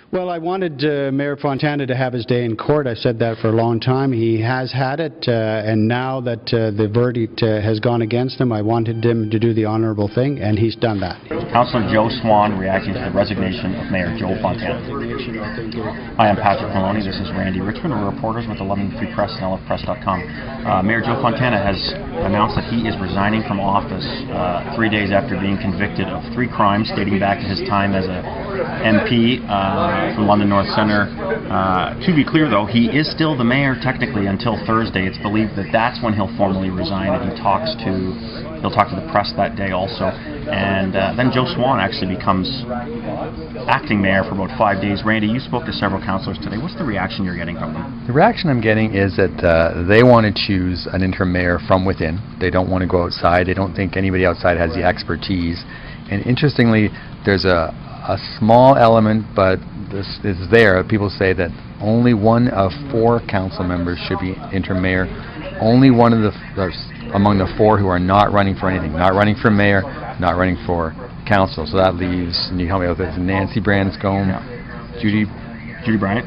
Well, I wanted Mayor Fontana to have his day in court. I've said that for a long time. He has had it, and now that the verdict has gone against him, I wanted him to do the honorable thing, and he's done that. Councillor Joe Swan reacting to the resignation of Mayor Joe Fontana. Hi, I'm Patrick Maloney. This is Randy Richmond. We're reporters with the London Free Press and LFpress.com. Mayor Joe Fontana has announced that he is resigning from office 3 days after being convicted of 3 crimes dating back to his time as a MP from London North Centre. To be clear, though, he is still the mayor technically until Thursday. It's believed that that's when he'll formally resign, and he'll talk to the press that day also. And then Joe Swan actually becomes acting mayor for about 5 days. Randy, you spoke to several councillors today. What's the reaction you're getting from them? The reaction I'm getting is that they want to choose an interim mayor from within. They don't want to go outside. They don't think anybody outside has the expertise. And interestingly, there's a small element, but this is there. People say that only 1 of 4 council members should be interim mayor. Only one of among the 4 who are not running for anything, not running for mayor, not running for council. So that leaves, and you help me out with this, Nancy Branscombe, Judy Bryant,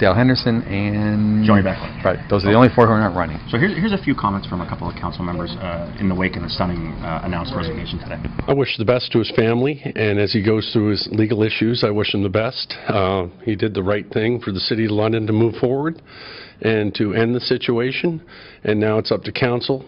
Dale Henderson, and Johnny Beckley. Right, those are the only 4 who are not running. So here's a few comments from a couple of council members in the wake of the stunning announced resignation today. I wish the best to his family, and as he goes through his legal issues, I wish him the best. He did the right thing for the City of London to move forward and to end the situation, and now it's up to council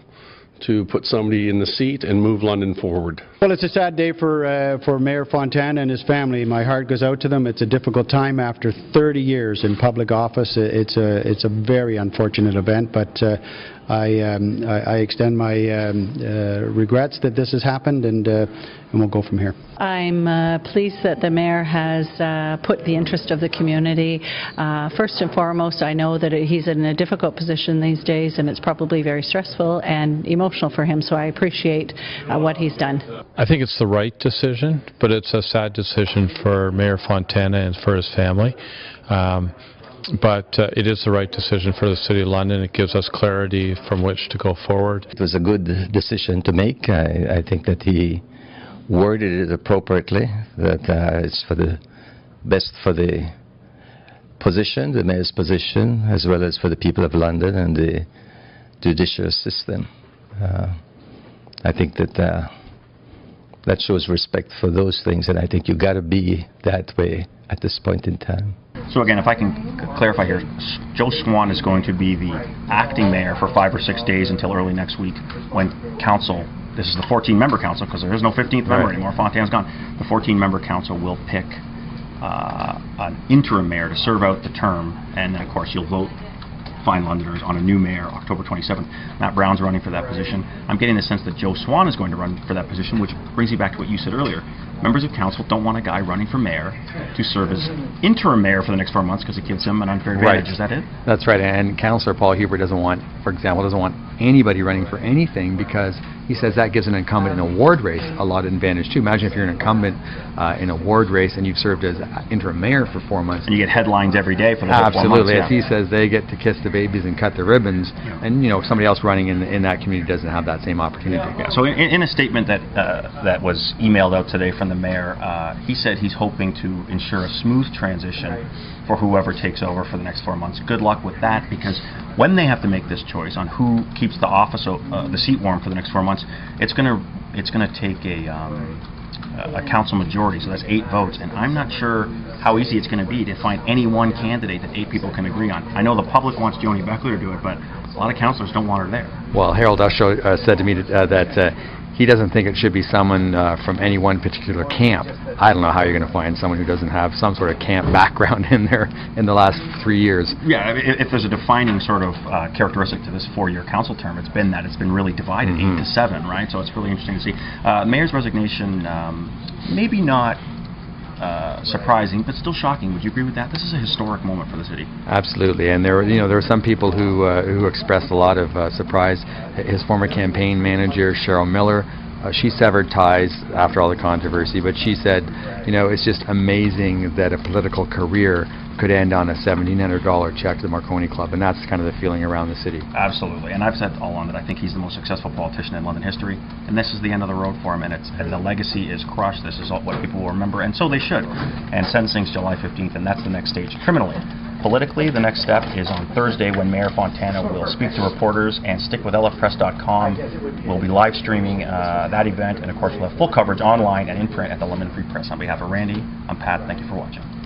to put somebody in the seat and move London forward. Well, it's a sad day for Mayor Fontana and his family. My heart goes out to them. It's a difficult time after 30 years in public office. It's a very unfortunate event, but I extend my regrets that this has happened, and we'll go from here. I'm pleased that the mayor has put the interest of the community first and foremost. I know that he's in a difficult position these days, and it's probably very stressful and emotional for him, so I appreciate what he's done. I think it's the right decision, but it's a sad decision for Mayor Fontana and for his family. But it is the right decision for the City of London. It gives us clarity from which to go forward. It was a good decision to make. I think that he worded it appropriately, that it's for the best for the position, the mayor's position, as well as for the people of London and the judicial system. I think that that shows respect for those things, and I think you got to be that way at this point in time. So again, if I can clarify here, Joe Swan is going to be the acting mayor for 5 or 6 days until early next week when council, this is the 14-member council because there is no 15th member anymore, Fontana's gone, the 14-member council will pick an interim mayor to serve out the term, and then of course you'll vote, fine Londoners, on a new mayor October 27th. Matt Brown's running for that position. I'm getting the sense that Joe Swan is going to run for that position, which brings me back to what you said earlier. Members of council don't want a guy running for mayor to serve as interim mayor for the next 4 months because it gives him an unfair advantage. Right. Is that it? That's right. And Councillor Paul Huber doesn't want, for example, anybody running for anything because he says that gives an incumbent in a ward race a lot of advantage too. Imagine if you're an incumbent in a ward race and you've served as interim mayor for 4 months. And you get headlines every day for the whole 4 months. Absolutely. As he says, they get to kiss the babies and cut the ribbons. Yeah. And, you know, somebody else running in that community doesn't have that same opportunity. Yeah. So in a statement that that was emailed out today from the mayor, he said he's hoping to ensure a smooth transition for whoever takes over for the next 4 months. Good luck with that, because when they have to make this choice on who keeps the office, the seat warm for the next 4 months, it's gonna take a council majority, so that's 8 votes, and I'm not sure how easy it's going to be to find any one candidate that 8 people can agree on. I know the public wants Joni Beckler to do it, but a lot of councillors don't want her there. Well, Harold Usho said to me that he doesn't think it should be someone from any one particular camp. I don't know how you're going to find someone who doesn't have some sort of camp background in there in the last 3 years. Yeah, if there's a defining sort of characteristic to this 4-year council term, it's been that it's been really divided 8 to 7, right? So it's really interesting to see. Mayor's resignation, maybe not surprising, but still shocking. Would you agree with that? This is a historic moment for the city. Absolutely, and there were some people who expressed a lot of surprise. His former campaign manager, Cheryl Miller, she severed ties after all the controversy, but she said, you know, it's just amazing that a political career could end on a $1,700 check to the Marconi Club, and that's kind of the feeling around the city. Absolutely, and I've said all along that I think he's the most successful politician in London history, and this is the end of the road for him, and the legacy is crushed. This is what people will remember, and so they should. And sentencing's July 15th, and that's the next stage criminally. Politically, the next step is on Thursday when Mayor Fontana will speak to reporters, and stick with lfpress.com. We'll be live streaming that event, and of course we'll have full coverage online and in print at the London Free Press. On behalf of Randy, I'm Pat. Thank you for watching.